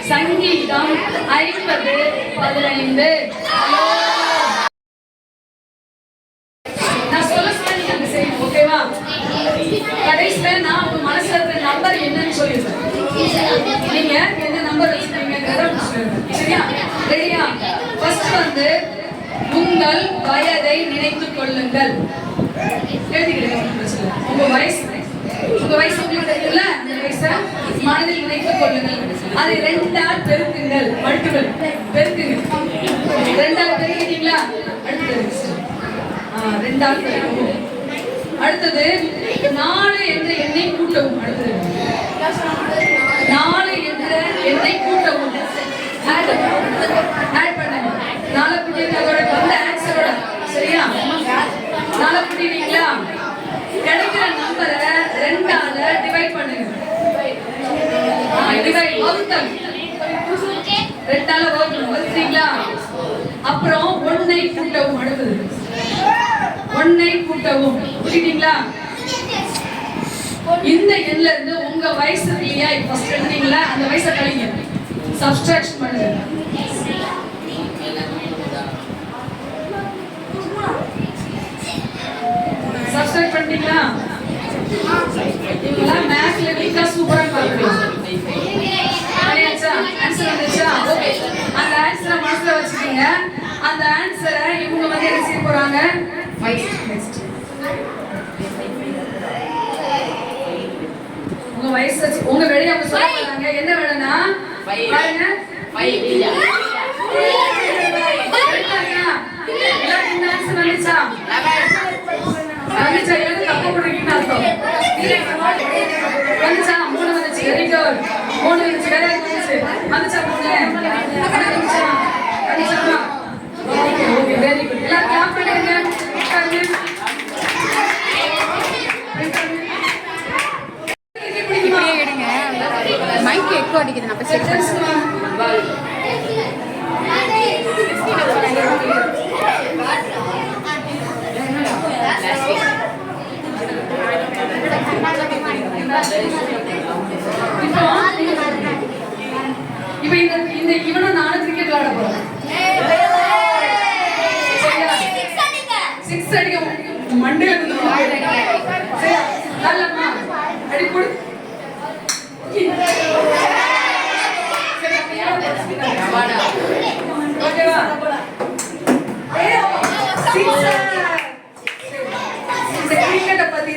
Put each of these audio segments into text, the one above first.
சங்கீதம் 50:15. நான் சொல்ல செய்யணும், ஓகேவா? கடைசியில நான் உங்க மனசுல இருக்கிற நம்பர் என்னன்னு சொல்லிடுறேன். நீங்க என்ன நம்பர் வச்சிருக்கீங்க, சரியா? ரெடியா? ஃபர்ஸ்ட் வந்து உங்கள் வயதை நினைத்துக் கொள்ளுங்கள். உங்க வயசு உங்களுக்கு தெரியல, அந்த வயசை மனதில் நினைத்துக் கொள்ளுங்கள். அதை 2ஆல் பெருக்குங்கள். மல்டிபிள் பெருக்குங்க. 2ஆல் பெருக்கிட்டீங்களா? அடுத்தது 2ஆல் பெருக்கவும். அடுத்தது 4 என்ற எண்ணை கூட்டவும். அடுத்தது 4 என்ற எண்ணை கூட்டவும். ஆட் பண்ணுங்க. 4 கூட்டினதோட வந்து ஆன்சரோட, சரியா? 4 கூட்டினீங்களா? கிடைக்கிற நம்பரை 2ஆல டிவைட் பண்ணுங்க. டிவைட் வகுத்தல். 2ஆல வகுக்கணும். வகுத்தீங்களா? அப்புறம் 1ஐ கூட்டவும். அடுத்தது 1ஐ கூட்டவும். கூட்டிட்டீங்களா? இந்த எண்ல இருந்து உங்க வயசு இல்லையா, ஃபர்ஸ்ட் எழுதுறீங்களா, அந்த வயசை கழிங்க. சப்ஸ்ட்ராக்ஷன் பண்ணுங்க. சப்ஸ்ட்ராக்ட் பண்ணிட்டீங்களா? இவங்க மேத்ஸ்ல வீக்கா சூப்பரா பாக்குறீங்க. சரியாச்சா? ஆன்சர் வந்துச்சா? ஓகே. அந்த ஆன்சரை மனசுல வச்சுக்கீங்க. அந்த ஆன்சரை இவங்க வந்து என்ன செய்ய போறாங்க? நெக்ஸ்ட் உங்க வயசு வச்சு உங்க வெளிய அவங்க சொல்ல போறாங்க. என்ன வேணும்னா பாருங்க 5 இல்ல. என்ன ஆன்சர் வந்துச்சா? வந்துச்சா? எது தப்பு பண்றீங்கன்னு அர்த்தம். வந்துச்சா? 3 வந்துச்சு. Very good. 3 வந்துச்சு. வேற வந்துச்சு. வந்துச்சா? 3 வந்துச்சா? வந்துச்சா? Okay okay very good. எல்லாரும் கிளாப் பண்ணுங்க. மைக் எக்கோ அடிக்குது. நான் பேசுறேன்.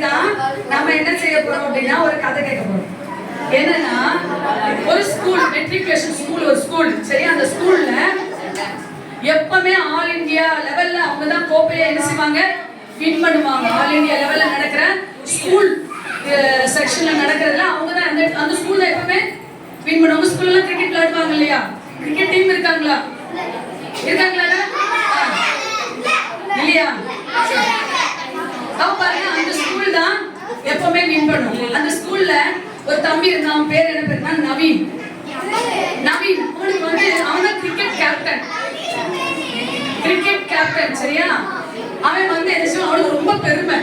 தான் நம்ம என்ன செய்ய போறோம் அப்படின்னா ஒரு கதை கேட்க போறோம். என்னன்னா ஒரு ஸ்கூல், மெட்ரிகுலேஷன் ஸ்கூல், ஒரு ஸ்கூல், சரி, அந்த ஸ்கூல்ல எப்பவுமே ஆல் இந்தியா லெவல்ல அவங்க தான் கோப்பையை என்ன செய்வாங்க, வின் பண்ணுவாங்க. ஆல் இந்தியா லெவல்ல நடக்கிற ஸ்கூல் செக்ஷன்ல நடக்கிறதுல அவங்க தான் அந்த ஸ்கூல்ல எப்பவுமே வின் பண்ணுவாங்க. ஸ்கூல்ல கிரிக்கெட் விளையாடுவாங்க இல்லையா? கிரிக்கெட் டீம் இருக்காங்களா? இருக்காங்களா இல்லையா? பாருங்க, அந்த ஸ்கூல் தான் எப்பவுமே வின் பண்ணும். அந்த ஸ்கூல்ல ஒரு தம்பி இருந்தான், அவன் பேர் என்ன பேருனா நவீன். நவீன் அவனுக்கு வந்து அவன் கிரிக்கெட் கேப்டன், கிரிக்கெட் கேப்டன், சரியா? அவன் வந்து என்ன சொல்லுவான், அவனுக்கு ரொம்ப பெருமை.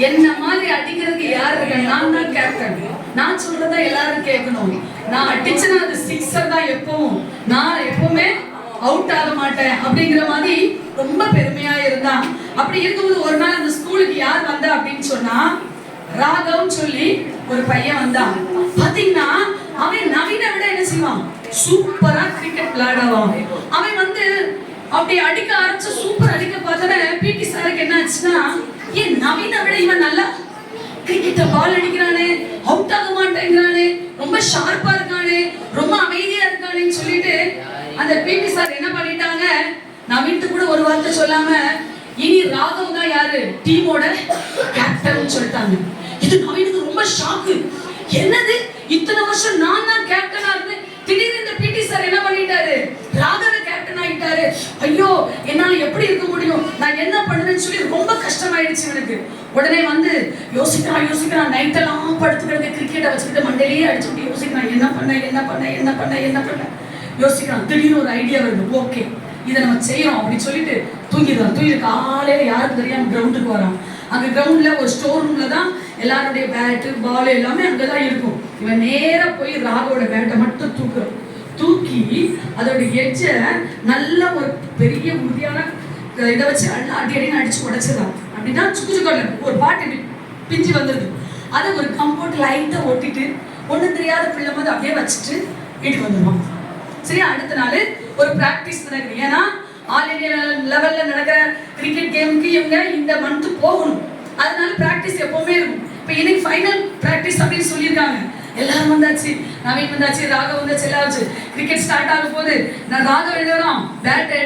என்ன மாதிரி அடிக்கிறதுக்கு யார் இருக்கா, நான் தான் கேப்டன், நான் சொல்றதா எல்லாரும் கேட்கணும், நான் அடிச்சனா அது சிக்ஸர் தான் எப்பவும், நான் எப்பவுமே அவுட் ஆக மாட்டேன் அப்படிங்கிற மாதிரி ரொம்ப பெருமையா இருந்தான். அப்படி இருக்கும்போது ஒரு நாள் அந்த ஸ்கூலுக்கு யார் வந்தா அப்படின்னு சொன்னா ராகவ் சொல்லி ஒரு பையன் வந்தான். பாத்தீங்கன்னா அவன் நவீனை விட என்ன செய்வான், சூப்பரா கிரிக்கெட் விளையாடுவான். அவன் வந்து அப்படி அடிக்க ஆரம்பிச்சு சூப்பர் அடிக்க பார்த்தன பிடி சாருக்கு என்ன ஆச்சுன்னா, ஏன் நவீனை விட இவன் நல்லா கிரிக்கெட்ட பால் அடிக்கிறானே, அவுட் ஆக மாட்டேங்கிறானே, ரொம்ப ஷார்ப்பா இருக்கானே, ரொம்ப அமைதியா இருக்கானேன்னு சொல்லிட்டு அந்த பிடி சார் என்ன பண்ணிட்டாங்க, நவீன்ட்டு கூட ஒரு வார்த்தை சொல்லாம இனி ராகவ் தான் யாரு டீமோட கேப்டன் சொல்லிட்டாங்க. இது நவீனுக்கு ரொம்ப ஷாக்கு. என்னது, இத்தனை வருஷம் நான் தான் கேப்டனா இருந்து திடீர்னு இந்த பிடி சார் என்ன பண்ணிட்டாரு, ராகவ கேப்டன் ஆயிட்டாரு. ஐயோ, என்னால எப்படி இருக்க முடியும், நான் என்ன பண்ணுவேன்னு சொல்லி ரொம்ப கஷ்டமாயிடுச்சு எனக்கு. உடனே வந்து யோசிக்கிறான் நைட்டெல்லாம் படுத்துக்கிறது, கிரிக்கெட்டை வச்சுக்கிட்டு மண்டையிலேயே அடிச்சுட்டு யோசிக்கிறான், என்ன பண்ண யோசிக்கிறான். திடீர்னு ஒரு ஐடியா வருது, ஓகே இதை நம்ம செய்யறோம் அப்படின்னு சொல்லிட்டு தூங்கிடுவான். காலையில யாருக்கு தெரியாம கிரவுண்டுக்கு வரான். அங்க கிரவுண்ட்ல ஒரு ஸ்டோர் ரூம்ல தான் எல்லாருடைய பேட்டு பால் எல்லாமே அங்கதான் இருக்கும். இவன் நேரா போய் ராகவோட பேட்டை மட்டும் தூக்கி அதோட எட்ஜ நல்ல ஒரு பெரிய உறுதியான இதை வச்சு அடின்னு அடிச்சு உடைச்சிடலாம். அப்படின்னா சுக்குச்சுக்கல ஒரு பாட்டு பிஞ்சு வந்துருது. அதை ஒரு கம்போர்ட் லைட்டா ஒட்டிட்டு ஒண்ணும் தெரியாத பிள்ளை மாதிரி அப்படியே வச்சுட்டு வீட்டுக்கு வந்துடுவான். சரி, அடுத்த நாள் ஒரு பிராக்டிஸ் நடக்குது. ஏன்னா ஆல் இந்தியா லெவல்ல நடக்கிற கிரிக்கெட் கேமுக்கு இவங்க இந்த மந்த் போகணும். அதனால பிராக்டிஸ் எப்பவுமே இருக்கும். இப்போ இன்னைக்கு ஃபைனல் பிராக்டிஸ் அப்படின்னு சொல்லியிருக்காங்க. எல்லாரும் வந்தாச்சு, நவீன் வந்தாச்சு, ராகவ் வந்தாச்சு, எல்லாம் கிரிக்கெட் ஸ்டார்ட் ஆகும் போது நான் ராகவ் எழுதுறான், பேட்டை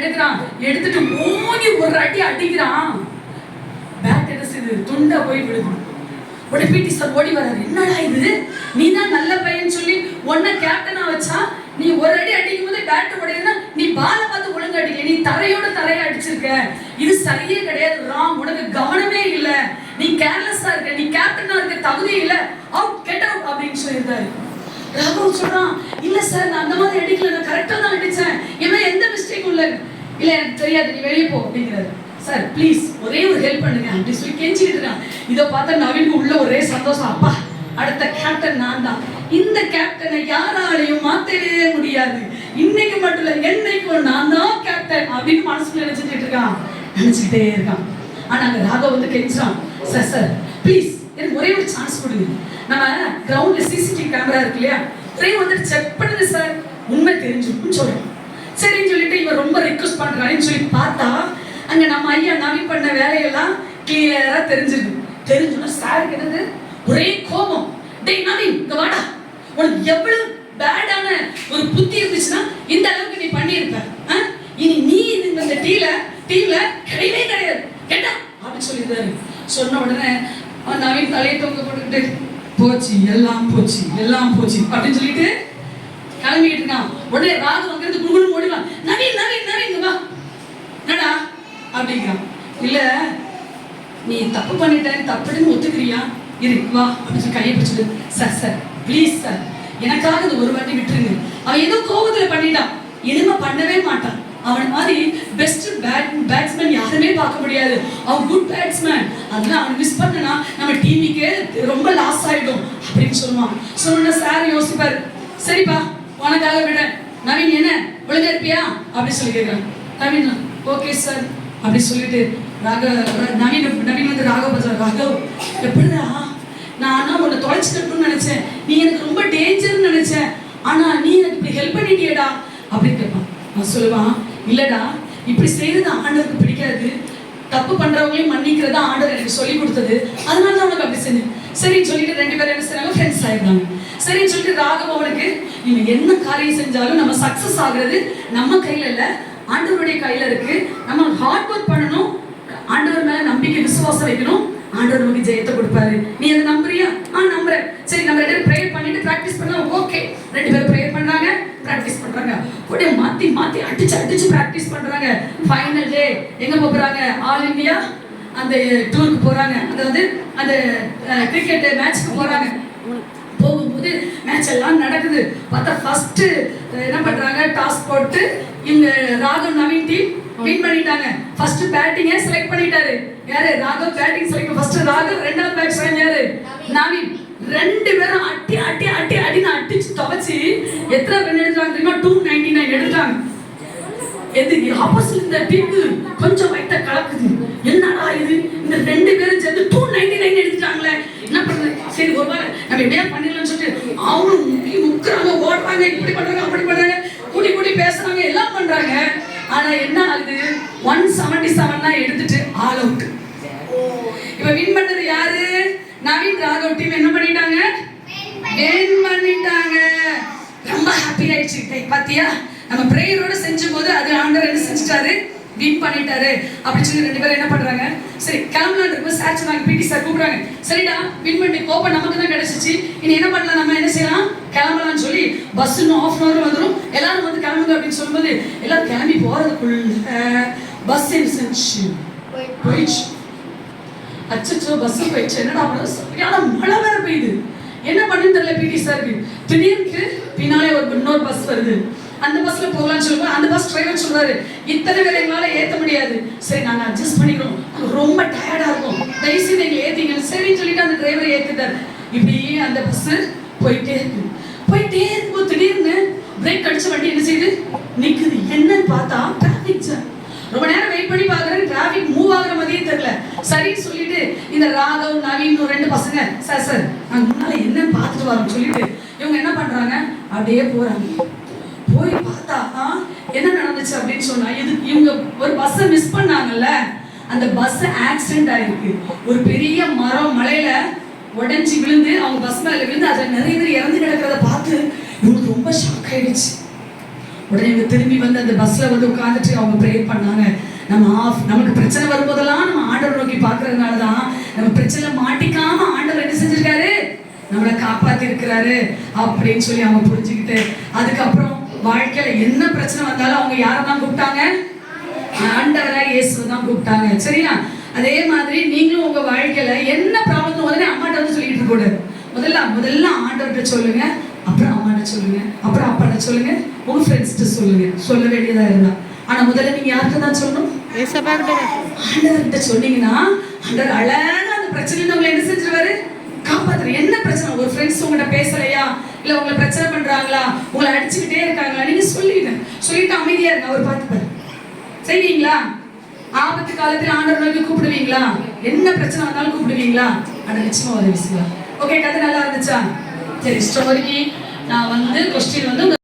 எடுத்துட்டு ஓடி ஒரு அடி அடிக்கிறான். பேட் என்ன செய்யுது, துண்டா போய் விழுது. உடனே பிடி சார் ஓடி வராரு, என்னடா இது, நீ தான் நல்ல பையன் சொல்லி உன்னை கேப்டனா வச்சா, நீ ஒரு அடி அடிக்கும் போது பேட் உடையுதுன்னா நீ பாலை பார்த்து ஒழுங்கு அடிக்கல, நீ தரையை அடிச்சிருக்க, இது சரியே கிடையாது, ராங், உனக்கு கவனமே இல்லை, நீ கேர்லெஸ்ஸா இருக்க, நீ கேப்டனா இருக்க தகுதி இல்லை, அவுட், கெட் அவுட் அப்படின்னு சொல்லியிருந்தாரு. ராகவ் சொல்றான், இல்ல சார் நான் அந்த மாதிரி அடிக்கல, நான் கரெக்டா தான் அடிச்சேன், இவன் எந்த மிஸ்டேக்கும் இல்லை, இல்ல எனக்கு தெரியாது, நீ வெளியே போ அப்படிங்கிறாரு. சார் ப்ளீஸ் ஒரே ஒரு ஹெல்ப் பண்ணுங்க அப்படி சொல்லி கெஞ்சிக்கிட்டு இருக்கான். இதை பார்த்தா நவீனுக்கு உள்ள ஒரே சந்தோஷம், அப்பா அடுத்த கேப்டன் நான் தான், இந்த கேப்டனை யாராலையும் மாத்தவே முடியாது, இன்னைக்கு மட்டும் இல்ல என்னைக்கும் நான் தான் கேப்டன் அப்படின்னு மனசுக்குள்ள நினைச்சுக்கிட்டே இருக்கான். ஆனா அங்க ராகவ் வந்து கெஞ்சான், சார் ப்ளீஸ் எனக்கு ஒரே ஒரு சான்ஸ் கொடுங்க, நம்ம கிரவுண்ட்ல சிசிடிவி கேமரா இருக்கு இல்லையா, ஒரே வந்து செக் பண்ணுங்க சார், உண்மை தெரிஞ்சுன்னு சொல்றோம். சரின்னு சொல்லிட்டு இவன் ரொம்ப ரிக்வஸ்ட் பண்றான்னு சொல்லி பார்த்தா அங்க நம்ம ஐயா நவீன் பண்ண வேலையெல்லாம் கிளியரா தெரிஞ்சுன்னா சாருக்கு என்னது ஒரே கோபம், டேய் நவீன் இங்க வாடா, உனக்கு எவ்வளவு பேடான ஒரு புத்தி இருந்துச்சுன்னா இந்த அளவுக்கு நீ பண்ணியிருப்ப, இனி நீ இந்த டீம்ல கிடையவே கிடையாது, கேட்டா அப்படின்னு சொல்லியிருந்தாரு. சொன்ன உடனே அவன் நவீன் தலையை தொங்க போட்டுக்கிட்டு போச்சு எல்லாம் போச்சு அப்படின்னு சொல்லிட்டு கிளம்பிக்கிட்டு இருக்கான். உடனே ராகு அங்கிருந்து குடுகுடு ஓடிவான், நவீன் வா என்னடா அப்படிங்கிறான். இல்ல நீ தப்பு பண்ணிட்டேன், தப்புன்னு ஒத்துக்கிறியா, இரு வா அப்படின்னு கையை பிடிச்சிட்டு, சார் ப்ளீஸ் சார் எனக்காக இது ஒரு வாட்டி விட்டுருங்க, அவன் ஏதோ கோபத்துல பண்ணிட்டான், இனிமே பண்ணவே மாட்டான், அவன் மாதிரி பெஸ்ட் பேட்ஸ்மேன் யாருமே பார்க்க முடியாது, அவன் குட் பேட்ஸ்மேன், அதெல்லாம் அவன் மிஸ் பண்ணனா நம்ம டீமுக்கே ரொம்ப லாஸ் ஆயிடும் அப்படின்னு சொல்லுவான். சொன்ன சார் யோசிப்பாரு, சரிப்பா உனக்காக விட, நவீன் என்ன ஒழுங்கா இருப்பியா அப்படி சொல்லி கேட்கிறான். நவீன் ஓகே சார் அப்படி சொல்லிட்டு நவீன் வந்து ராகவ் எப்படிடா, நான் உன்னை தொலைச்சிட்டேன்னு நினைச்சேன், நீ எனக்கு ரொம்ப டேஞ்சர்னு நினைச்சேன், ஆனா நீ எனக்கு இப்படி ஹெல்ப் பண்ணிட்டியடா அப்படின்னு கேட்பான். நான் சொல்லுவான், இல்லடா இப்படி செய்யறது ஆண்டவருக்கு பிடிக்காது, தப்பு பண்றவங்களையும் மன்னிக்கிறது ஆண்டவர் எனக்கு சொல்லி கொடுத்தது. அதனால தான் அவனுக்கு அப்படி செஞ்சேன். சரின்னு சொல்லிட்டு 2 பேரும் என்ன செய்றாங்க, ஃப்ரெண்ட்ஸ் ஆயிடுறாங்க. சரின்னு சொல்லிட்டு ராகவ் அவனுக்கு நீங்க என்ன காரியம் செஞ்சாலும் நம்ம சக்சஸ் ஆகுறது நம்ம கையில இல்ல, ஆண்டவருடைய கையில இருக்கு. நம்ம ஹார்ட் ஒர்க் பண்ணணும், ஆண்டவர் மேல நம்பிக்கை விசுவாசம் வைக்கணும், ஆண்டவர் நமக்கு ஜெயத்தை கொடுப்பாரு. நீ அதை நம்புறியா? நம்புறேன். சரி, நம்ம 2 பேரும் ப்ரேயர் பண்ணிட்டு பிராக்டிஸ் பண்ணலாம். ஓகே, 2 பேரும் ப்ரேயர் பண்றாங்க, பிராக்டிஸ் பண்றாங்க. அப்படியே மாத்தி மாத்தி அடிச்சு பிராக்டிஸ் பண்றாங்க. ஃபைனல் டே எங்க போறாங்க? ஆல் இந்தியா அந்த டூருக்கு போறாங்க. அதாவது அந்த கிரிக்கெட் மேட்ச்க்கு போறாங்க. போகும்போது மேட்ச் எல்லாம் நடக்குது. பார்த்தா ஃபர்ஸ்ட் என்ன பண்றாங்க, டாஸ் போட்டு இவங்க ராகவ் நவீன் டீம் வின் பண்ணிட்டாங்க. ஃபர்ஸ்ட் பேட்டிங்கை செலக்ட் பண்ணிட்டாரு. யாரு? Raghav batting select. First Raghav, ரெண்டாவது பேட்ஸ்மேன் யாரு? நவீன். 2 பேரும் அடின்னு அடிச்சு துவச்சி எத்தனை ரன் எடுத்தாங்க தெரியுமா? 299 எடுத்தாங்க. எதுக்கு ஆப்போசிட் இந்த டீமுக்கு கொஞ்சம் வைத்த கலக்குது. என்னடா இது, இந்த 2 பேரும் சேர்ந்து 299 எடுத்துட்டாங்களே, என்ன பண்றது? சரி, ஒரு வேளை நம்ம எப்படியா பண்ணிடலாம்னு சொல்லிட்டு அவங்களும் முக்குறாங்க, ஓடுறாங்க, இப்படி பண்றாங்க, அப்படி பண்றாங்க, கூடி பேசுறாங்க, எல்லாம் பண்றாங்க. ஆனா என்ன ஆகுது? 177 தான் எடுத்துட்டு ஆல் அவுட். இப்ப வின் பண்ணது யாரு? நவீன். ராகவ் டீம் என்ன பண்ணிட்டாங்க? வின் பண்ணிட்டாங்க. ரொம்ப ஹாப்பி ஆயிடுச்சு. பாத்தியா, நம்ம பிரேயரோட செஞ்சும் போது அது ஆண்டவர் என்ன செஞ்சுட்டாரு? வின் பண்ணிட்டாரு அப்படி சொல்லி 2 பேரும் என்ன பண்றாங்க? சரி, கிளம்பலான்னு இருக்கும். சார் சொன்னாங்க, பிடி சார் கூப்பிடுறாங்க. சரிடா, வின் பண்ணி கோப்பை நமக்கு தான் கிடைச்சிச்சு, இனி என்ன பண்ணலாம், நம்ம என்ன செய்யலாம், கிளம்பலாம்னு சொல்லி பஸ் இன்னும் 1/2 hour வந்துடும், எல்லாரும் வந்து கிளம்புங்க அப்படின்னு சொல்லும்போது எல்லாரும் கிளம்பி போறதுக்குள்ள பஸ் செஞ்சு போயிடுச்சு. அச்சோ, பஸ் போயிடுச்சு. என்னடா சரியான மழை வேற பெய்யுது. என்ன பண்ணுன்னு தெரியல பிடி சாருக்கு. திடீர்னு பின்னாலே இன்னொரு பஸ் வருது. அந்த பஸ்ல போகலாம்னு சொல்லுவாங்க. அந்த பஸ் டிரைவர் சொல்றாரு, இத்தனை பேர் எங்களால ஏத்த முடியாது, சரி நாங்க அட்ஜஸ்ட் பண்ணிக்கிறோம், ரொம்ப டயர்டா இருக்கும், தயவுசெய்து எங்களை ஏத்திங்க. சரின்னு சொல்லிட்டு அந்த டிரைவரை ஏத்துட்டாரு. இப்படி அந்த பஸ் போயிட்டே இருக்கும்போது திடீர்னு பிரேக் அடிச்ச வண்டி என்ன செய்யுது, நிக்குது. என்னன்னு பார்த்தா டிராபிக் ஜாம். ரொம்ப நேரம் வெயிட் பண்ணி பாக்குறேன், டிராபிக் மூவ் ஆகுற மாதிரியே தெரியல. சரின்னு சொல்லிட்டு இந்த ராகவ், நவீன், 2 பசங்க, சார் நாங்க முன்னால என்னன்னு பார்த்துட்டு வரோம் சொல்லிட்டு இவங்க என்ன பண்றாங்க, அப்படியே போறாங்க. போய் பார்த்தா என்ன நடந்துச்சு அப்படின்னு சொன்னா, இவங்க ஒரு பஸ்ஸை மிஸ் பண்ணாங்கல்ல, அந்த பஸ் ஆக்சிடென்ட் ஆயிருக்கு. ஒரு பெரிய மரம் மலையில உடைஞ்சி விழுந்து அவங்க பஸ் மேல விழுந்து அதுல நிறைய பேர் இறந்து கிடக்கிறத பார்த்து இவங்களுக்கு ரொம்ப ஷாக் ஆயிடுச்சு. உடனே இவங்க திரும்பி வந்து அந்த பஸ்ல வந்து உட்காந்துட்டு அவங்க ப்ரேயர் பண்ணாங்க. நமக்கு பிரச்சனை வரும்போதெல்லாம் நம்ம ஆண்டவர் நோக்கி பார்க்கறதுனாலதான் நம்ம பிரச்சனை மாட்டிக்காம ஆண்டவர் என்ன செஞ்சிருக்காரு, நம்மளை காப்பாத்தி இருக்கிறாரு அப்படின்னு சொல்லி அவங்க புரிஞ்சுக்கிட்டு அதுக்கப்புறம் வாழ்க்கையில என்ன பிரச்சனை வந்தாலும் அவங்க யாரை தான் கூப்பிட்டாங்க, ஆண்டவராய் இயேசுவை தான் கூப்பிட்டாங்க. சரியா? அதே மாதிரி நீங்களும் உங்க வாழ்க்கையில என்ன ப்ராப்ளம் உடனே அம்மாட்ட வந்து சொல்லிட்டு இருக்க கூடாது. முதல்ல ஆண்டவர்கிட்ட சொல்லுங்க, அப்புறம் அம்மாட்ட சொல்லுங்க, அப்புறம் அப்பாட்ட சொல்லுங்க, உங்க ஃப்ரெண்ட்ஸ்கிட்ட சொல்லுங்க, சொல்ல வேண்டியதா இருந்தா. ஆனா முதல்ல நீங்க யார்கிட்ட தான் சொல்லணும், ஆண்டவர்கிட்ட சொன்னீங்கன்னா ஆண்டவர் அழகா அந்த பிரச்சனையில உங்களை என்ன செஞ்சிருவாரு, காப்பாத்துற. என்ன பிரச்சனை, ஒரு ஃப்ரெண்ட்ஸ் உங்ககிட்ட பேசலையா, இல்ல உங்களை பிரச்சனை பண்றாங்களா, உங்களை அடிச்சுக்கிட்டே இருக்காங்களா, நீங்க சொல்லிட்டு அமைதியா இருங்க, அவர் பார்த்துப்பாரு. செய்வீங்களா? ஆபத்து காலத்தில் ஆண்டவர் நோக்கி கூப்பிடுவீங்களா? என்ன பிரச்சனை வந்தாலும் கூப்பிடுவீங்களா? ஆனா நிச்சயமா உதவி செய்வார். ஓகே, கதை நல்லா இருந்துச்சா? சரி, ஸ்டோரிக்கு நான் வந்து கொஸ்டின் வந்து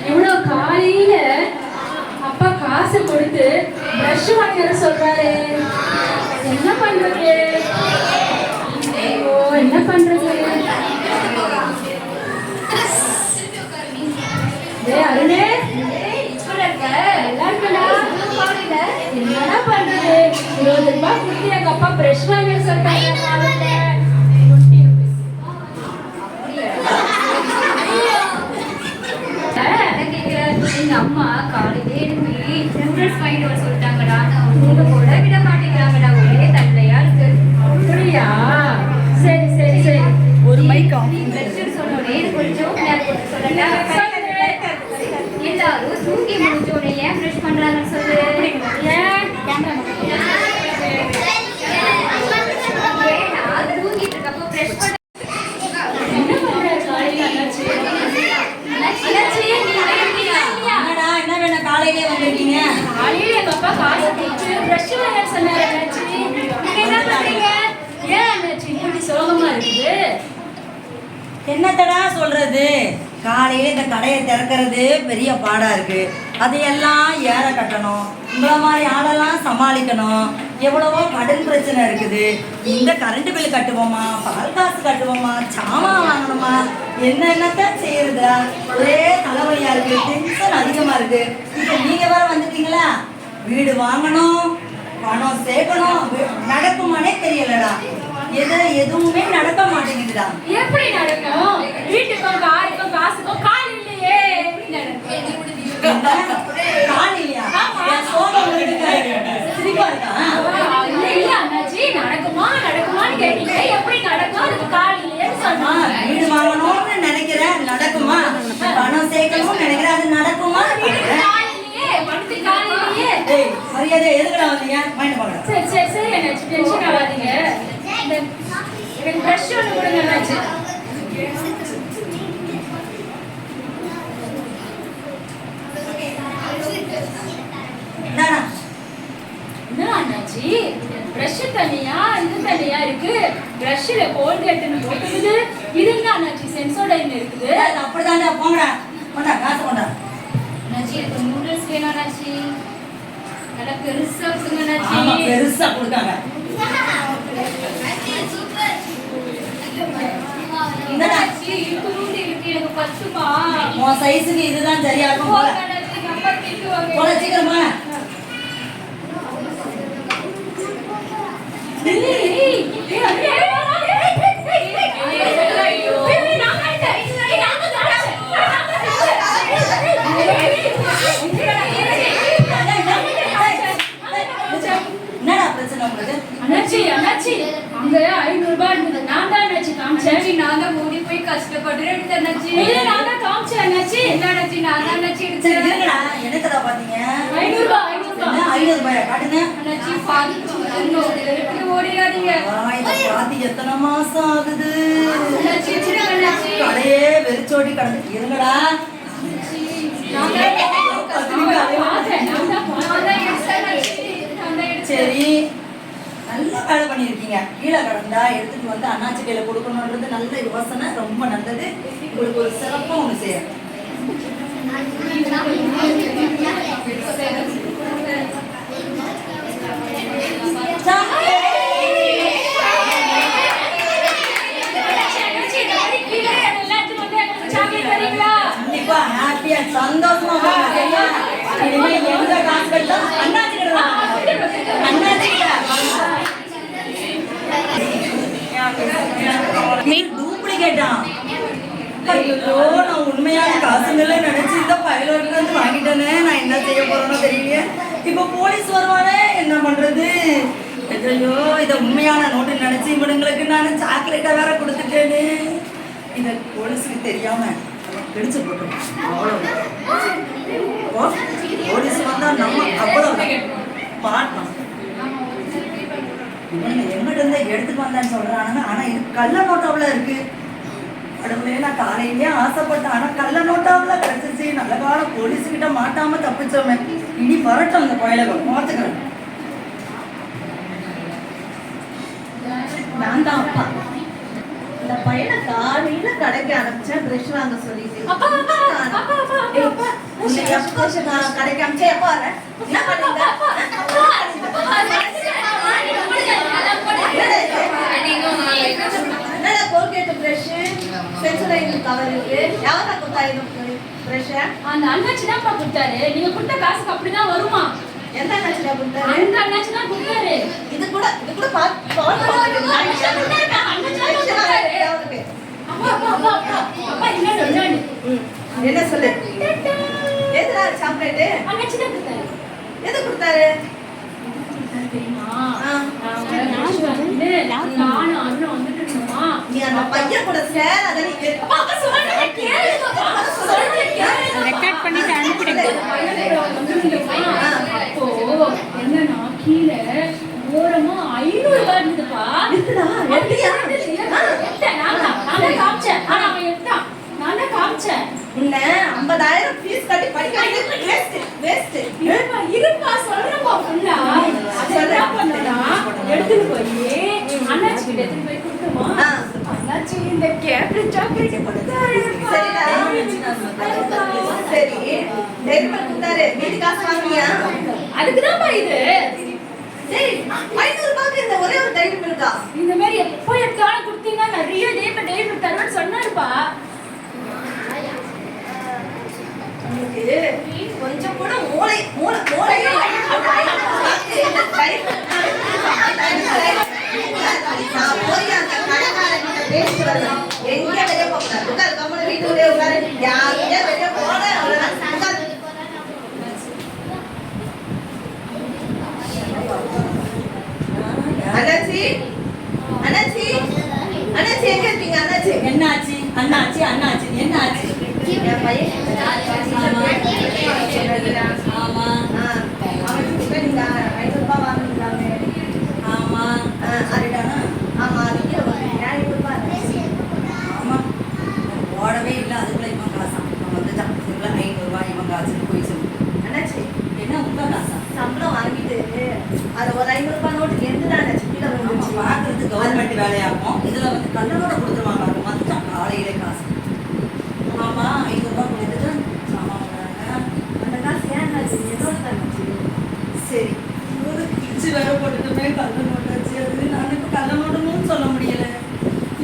இவ்வளவு காலையில அப்பா காசு கொடுத்து பிரஷ் வாங்கிற சொல்றாரு. என்ன பண்றது? என்ன பண்றது? அருணே என்ன பண்றது? 20 ரூபாய் கொடுத்து எங்க அப்பா பிரஷ் வாங்கிற சொல்றாங்க. எங்க அம்மா காலையிலே எழுப்பி ரெஃபரன்ஸ் வாங்கிட்டு வர சொல்லிட்டாங்கடா. உங்க கூட விட மாட்டேங்கிறாங்கடா, ஒரே தந்தையா இருக்கு. அப்படியா? சரி, ஒரு மைக் டியூட்டி முடிஞ்சோட ஏன் ப்ரஷ் பண்றாங்கன்னு சொல்லு. ஏன் கேமரா ஏன்னா தூங்கிட்டு இருக்கப்போ ப்ரஷ் பண்ண என்ன பண்ற காலையில அண்ணாச்சி? அண்ணாச்சி நீ வரலையா? என்னடா என்ன வேணும் காலையிலே வந்திருக்கீங்க? காலையில எங்க அப்பா காசு கொடுத்து பிரஷ் வாங்க சொன்னாரு அண்ணாச்சி. நீங்க என்ன பண்றீங்க? ஏன் அண்ணாச்சி இப்படி சோகமா இருக்குது? என்னத்தடா சொல்றது? காலையில இந்த கடையை திறக்கிறது பெரிய பாடா இருக்கு. அதையெல்லாம் ஏற கட்டணும், உங்களை மாதிரி ஆளெல்லாம் சமாளிக்கணும். எவ்வளவோ கடன் பிரச்சனை இருக்குது. இந்த கரண்ட் பில் கட்டுவோமா, பால் காசு கட்டுவோமா, சாமான் வாங்கணுமா, என்னென்னத்தான் செய்யறதா? ஒரே தலைவலியா இருக்கு, டென்ஷன் அதிகமா இருக்கு. இப்போ நீங்க வேற வந்துட்டீங்களா? வீடு வாங்கணும், பணம் சேர்க்கணும், நடக்குமானே தெரியலடா. எதுவுமே நடக்க மாட்டேங்குதுடா. எப்படி நடக்கும்? வீட்டுக்கும் காருக்கும் காசுக்கும் கால் இல்லையே. எப்படி நடக்கும்? கால் இல்லையா? என் சோகம் உங்களுக்கு சிரிப்பா இருக்கா? இல்ல இல்ல அண்ணாச்சி, நடக்குமான்னு கேட்டீங்க. எப்படி நடக்கும்? அதுக்கு கால் இல்லையேன்னு சொன்னா. வீடு வாங்கணும்னு நினைக்கிறேன், நடக்குமா? பணம் சேர்க்கணும்னு நினைக்கிறேன், அது நடக்குமா? வீட்டுக்கு கால் இல்லையே, பணத்துக்கு கால் இல்லையே. ஏய், மரியாதை எதுக்குடா வந்தீங்க? மைண்ட் பாக்கறேன். சரி அண்ணாச்சி, டென்ஷன் ஆகாதீங்க. எனக்கு பிரஷ் ஒன்று கொடுங்க அண்ணாச்சி. என்னடா? என்ன அண்ணாச்சி, பிரஷ் தனியா இது தனியா இருக்கு. பிரஷ்ல கோல்கேட்னு போட்டுக்குது. இது என்ன அண்ணாச்சி சென்சோடைன் இருக்குது? அது அப்படிதான்டா, போங்கடா. கொண்டா காசு கொண்டா. அண்ணாச்சி எனக்கு நூடுல்ஸ் வேணும் அண்ணாச்சி. நல்லா பெருசா கொடுங்க ஆமா, அண்ணாச்சி. பெருசா கொடுக்காங்க. என்னடா? அண்ணாச்சி இருக்கு எனக்கு பத்துமா? உன் சைஸுக்கு இதுதான் சரியா இருக்கும் போல. அண்ணாச்சி நம்ம திட்டுவாங்க. போல சீக்கிரமா. என்னடா பிரச்சனை உங்களுக்கு? அண்ணாச்சி அங்க 500 ரூபாய் இருந்தது. நான் தான் அண்ணாச்சி காமிச்சேன். அண்ணாச்சி நான் தான் ஓடி போய் கஷ்டப்பட்டு எடுத்தேன் அண்ணாச்சி. இல்ல நான் தான் காமிச்சேன் அண்ணாச்சி. இல்ல அண்ணாச்சி நான் தான் அண்ணாச்சி சரி எடுத்தேன். இருங்கடா. என்னத்தடா பாத்தீங்க? 500 ரூபாய் என்ன 500 ரூபாயா? காட்டுங்க. அண்ணாச்சி பாத்து ஓடிடாதீங்க. இதை பாத்தி எத்தனை மாசம் ஆகுது? அண்ணாச்சி சின்ன அண்ணாச்சி. கடையே வெறிச்சோடி கிடந்து இருங்கடா. நான் தான் எடுத்தேன் அண்ணாச்சி. நான் தான் எடுத்தேன். சரி, நல்ல வேலை பண்ணியிருக்கீங்க. கீழே கிடந்தா எடுத்துட்டு வந்து அண்ணாச்சி கையில கொடுக்கணுன்றது நல்ல யோசனை, ரொம்ப நல்லது. உங்களுக்கு ஒரு சிறப்பா ஒண்ணு செய்யறேன். கண்டிப்பா ஹாப்பியா சந்தோஷமா போங்க, சரியா? இனிமே எந்த காசு கட்டாலும் அண்ணாச்சி கிட்ட தான் வாங்கணும். அண்ணாச்சி கிட்ட. நீ டூப்ளிகேட்டா? ஐயோ, நான் உண்மையான காசுங்களே நினைச்சு இந்த பைலோட்ல இருந்து வாங்கிட்டேனே. நான் என்ன செய்ய போறேனோ தெரியலையே. இப்போ போலீஸ் வருவானே, என்ன பண்றது? ஐயோ, இதை உண்மையான நோட்டு நினைச்சு இவனுங்களுக்கு நான் சாக்லேட்டா வேற கொடுத்துட்டேனே. இதை போலீஸுக்கு தெரியாம பிடிச்சு போட்டோம். அவ்வளோ போலீஸ் வந்தா நம்ம அவ்வளவு பாட்டோம். எங்கிட்ட இருந்தா எடுத்துட்டு வந்தான்னு சொல்றானுங்க. ஆனா இது கள்ள நோட்டாவில் இருக்கு. கடவுளே, நான் காலையிலேயே ஆசைப்பட்டேன். ஆனா கள்ள நோட்டாவில் கிடைச்சிச்சு. நல்ல காலம் போலீஸுக்கிட்ட மாட்டாம தப்பிச்சோமே. இனி வரட்டும் அந்த கோயிலகம் பார்த்துக்கிறேன். நான் தான் அப்பா. இந்த பையனை காலையில கடைக்கு அனுப்பிச்சேன் பிரஷ் வாங்க சொல்லிட்டு. அப்பா உன்னை எப்போ நான் கடைக்கு அனுப்பிச்சேன்? எப்போ வர? என்ன பண்ணீங்க? என்னடா கோல்கேட் பிரஷ், சென்சோடைன் கவர் இருக்கு. யாரா கொடுத்தா இது பிரஷ்? அந்த அண்ணாச்சி தான் கொடுத்தாரு. நீங்க கொடுத்த காசுக்கு அப்படிதான் வருமா? எந்த அண்ணாச்சியா கொடுத்தாரு? அந்த அண்ணாச்சி தான் கொடுத்தாரு. இது கூட அப்பா என்ன என்ன சொல்லு? எதுடா சாக்லேட்டு? அண்ணாச்சி தான் கொடுத்தாரு. எது கொடுத்தாரு? தெரியுமா? ஆ. நானும் அண்ணன் வந்துட்டு இருந்தோமா? நீ அந்த பையன் கூட சேர் அதை நீ அப்பா சொல்றேன் கேளுங்க. சொல்றேன் கேளுங்க. ரெக்கார்ட் பண்ணிட்டு அனுப்பிடுங்க. இருப்பா சொல்றப்பா ஃபுல்லா அது என்ன பண்ணனா எடுத்துட்டு போய் அண்ணாச்சி கிட்ட எடுத்துட்டு போய் கொடுத்தோமா ஆ. அண்ணாச்சி இந்த கேப்ல சாக்லேட் கொடுத்தாரு சரிடா. சரி டெய்ரி மில்க் கொடுத்தாரு மீதி காசு வாங்கினியா? அதுக்குதான்ப்பா இது சரி 500 ரூபாய்க்கு இந்த ஒரே ஒரு டைரி மில்கா? இந்த மாதிரி எப்போ எடுத்தாலும் கொடுத்தீங்க நிறைய டெய்லி தருவேன்னு சொன்னாருப்பா உங்களுக்கு கொஞ்சம் கூட மூளை மூளை மூளையே நான் போய் அந்த கடைக்காரங்கிட்ட பேசிட்டு வரேன். எங்க வெளியே போகக்கூடாது. உட்காரு, கம்முனு வீட்டுக்குள்ளே உட்காரு. யாருமே வெளியே போன அவ்வளவுதான். உட்காரு. அண்ணாச்சி அண்ணாச்சி அண்ணாச்சி எங்க இருக்கீங்க அண்ணாச்சி? என்னாச்சு அண்ணாச்சி அண்ணாச்சி என்னாச்சு? என் பையன் ஆமா அவனுக்கு இப்ப நீங்க 500 ரூபாய் வாங்கிருக்காங்க. ஆமா சரிடானா? ஆமா அதுக்கு 500 ரூபாய். ஆமா ஓடவே இல்லை அதுக்குள்ள இவன் காசா அவன் வந்துட்டான் இதுக்குள்ள 500 ரூபாய் இவன் காசுன்னு போய் சொல்லு. அண்ணாச்சி என்ன உங்க காசா? சம்பளம் வாங்கிட்டு அது ஒரு 500 ரூபாய் நோட்டு எந்த அண்ணாச்சி கீழே நம்ம விழுந்துச்சு. பார்க்கறது கவர்மெண்ட் வேலையாகும் இதுல வந்து கல்லூரோட கொடுத்துருவாங்க அது வந்துட்டான் காலையிலே காசு. ஆமா 500 ரூபாய் கொடுத்துட்டு ஆமா அந்த காசு ஏன் அண்ணாச்சி? என்னோட அண்ணாச்சி. சரி ஒரு கிச்சு வேற போட்டுட்டுமே கள்ள நோட்டாச்சு அது நான் இப்போ கள்ள நோட்டுன்னு சொல்ல முடியல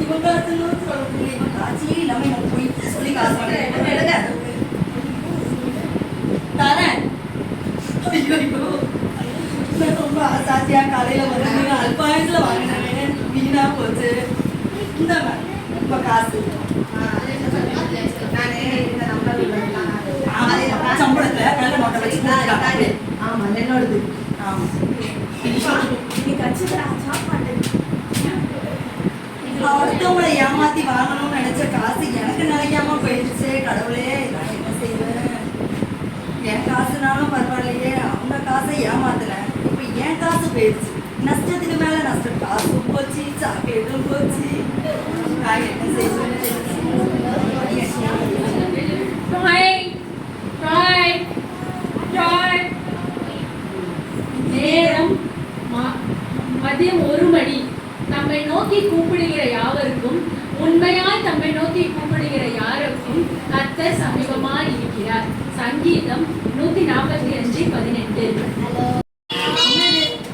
இவன் காசுன்னு சொல்ல முடியல இவன் காட்சியே இல்லாம இவன் போய் சொல்லி காசு வாங்கிட்டு எடுங்க தரேன். ஐயோ ஐயோ நான் ரொம்ப ஆசாசியா காலையில வந்து அல்பாயத்துல வாங்கினேன் வீணா போச்சு இந்த இப்போ காசு நானே இந்த நம்பர்ல ஆமா சம்பளத்துல கள்ள நோட்டை வச்சு கொடுத்துட்டாங்க. ஆமா என்னோடது. ஆமா நீ கட்சிதா சாப்பாடு அடுத்தவங்களை ஏமாத்தி வாங்கணும்னு நினைச்ச காசு எனக்கு நினைக்காம போயிடுச்சு கடவுளே நான் என்ன செய்வேன்? என் காசுனாலும் பரவாயில்லையே அவங்க காசை ஏமாத்துறேன் இப்போ என் காசு போயிடுச்சு நஷ்டத்துக்கு மேல நஷ்டம் காசும் போச்சு சாக்லேட்டும் போச்சு நான் என்ன செய்வேன்? நேரம் மதியம் 1 மணி. நம்மை நோக்கி கூப்பிடுகிற யாவருக்கும் உண்மையாய் தம்மை நோக்கி கூப்பிடுகிற யாருக்கும் கர்த்தர் சமீபமாய் இருக்கிறார். சங்கீதம் 145:18.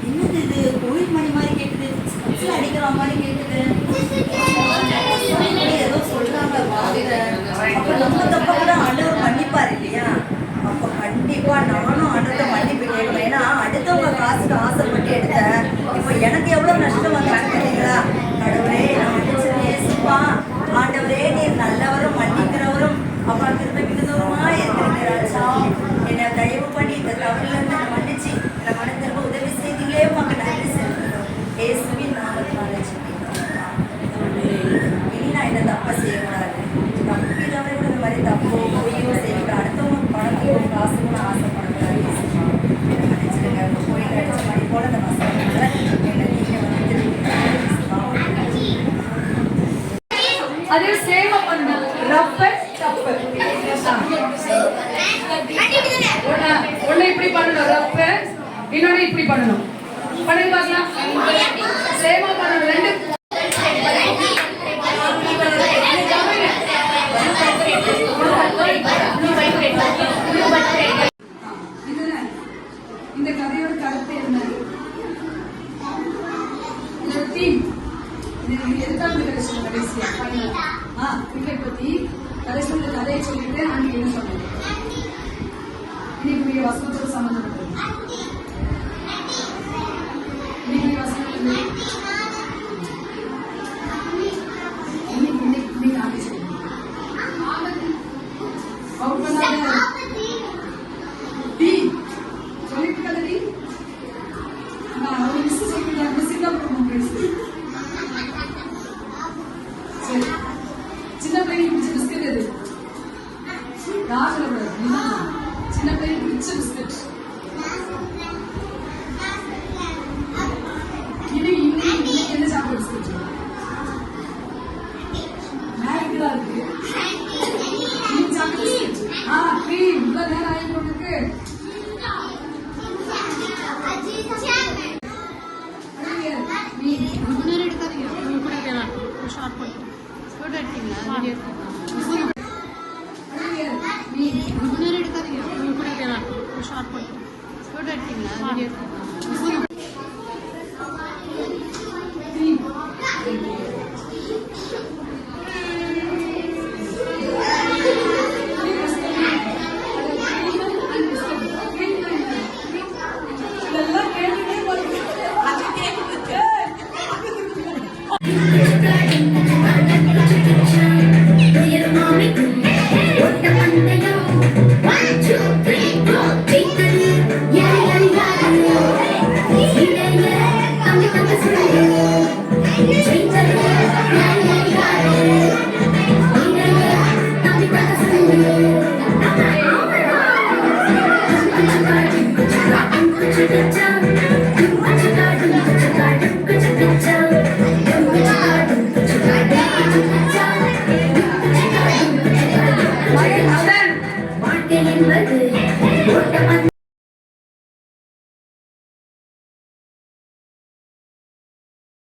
என்னது இது கோயில் மணி மாதிரி கேக்குது ஸ்பெஷல் அடிக்கிற மாதிரி கேக்குது ஏதோ சொல்றாங்க வாங்க அப்ப நம்ம தப்ப கூட ஆண்டவர் மன்னிப்பார் இல்லையா? அப்ப கண்டிப்பா நானும் ஆண்டவர்கிட்ட மன்னிப்பு கேட்கணும் ஏன்னா அடுத்தவங்க காசுக்கு ஆசைப்பட்டு எடுத்தேன் இப்ப எனக்கு எவ்வளவு நஷ்டம் வந்துச்சு பார்த்தீங்களா? கடவுளே நான் மன்னிச்சது இயேசுப்பா ஆண்டவரே நீர் நல்லவரும் மன்னிக்கிறவரும் அப்பா திரும்ப மிகுதவருமா இருக்கிறீங்க ராஜா என்னை தயவு பண்ணி இந்த தவறுல இருந்து என்னை மன்னிச்சு என்னை மன திரும்ப உதவி செய்தீங்களே உமக்கு நன்றி செலுத்துகிறோம் இயேசுவின் நாமத்தினாலே ஜெபிக்கிறோம். இனி நான் என்ன தப்பா செய்யக்கூடாது தப்பினவரை கூட இந்த மாதிரி தப்போ பொய்யோ செய்யக்கூடாது அடுத்தவங்க பணத்தையோ காசும் நான் ஆசைப்படக்கூடாது இயேசுப்பா என்னை மன்னிச்சிடுங்க உங்க கோயில் அடிச்ச மணி போல இந்த வசனங்களை என்னை நீங்க வந்து திருப்பி அதே சேவ பண்ணணும் ரப்ப தப்பு ஒண்ணு இப்படி பண்ணணும் ரப்ப இன்னொன்னு இப்படி பண்ணணும் பண்ணுங்க பார்க்கலாம் சேவா பண்ணணும் ரெண்டு இந்த கதையோட கருத்து என்ன? இந்த தீம் எதுக்காக கடைசியா கிரிக்கெட் பத்தி கடைசியில் கதையை சொல்லிட்டு அங்க என்ன சொன்னேன் இன்னைக்கு வசனத்தோட சம்பந்தப்பட்டது இன்னைக்கு வசனத்துல இன்னைக்கு ஆகி சொல்லுங்க அவுட் பண்ணாத டி சொல்லிட்டு கதடி நான் ஒரு மிஸ் சொல்லிட்டேன் மிஸ் தான் ப்ரோக்ராம் சரி சின்ன பிள்ளைங்க பிடிச்ச பிஸ்கட் எது? நான் சொல்லக்கூடாது சின்ன பிள்ளைங்க பிடிச்ச பிஸ்கட் இன்னைக்கு என்ன சாப்பிட பிஸ்கட்? மேரிக்கு தான் இருக்கு இன்னைக்கு சாப்பிட பிஸ்கட் கிரீம் இவ்வளவு நேரம் ஆகி போட்டுருக்கு இதெல்லாம் கேட்டுட்டே போறீங்க. அது கேக்குது. வாழ்க்கை என்பது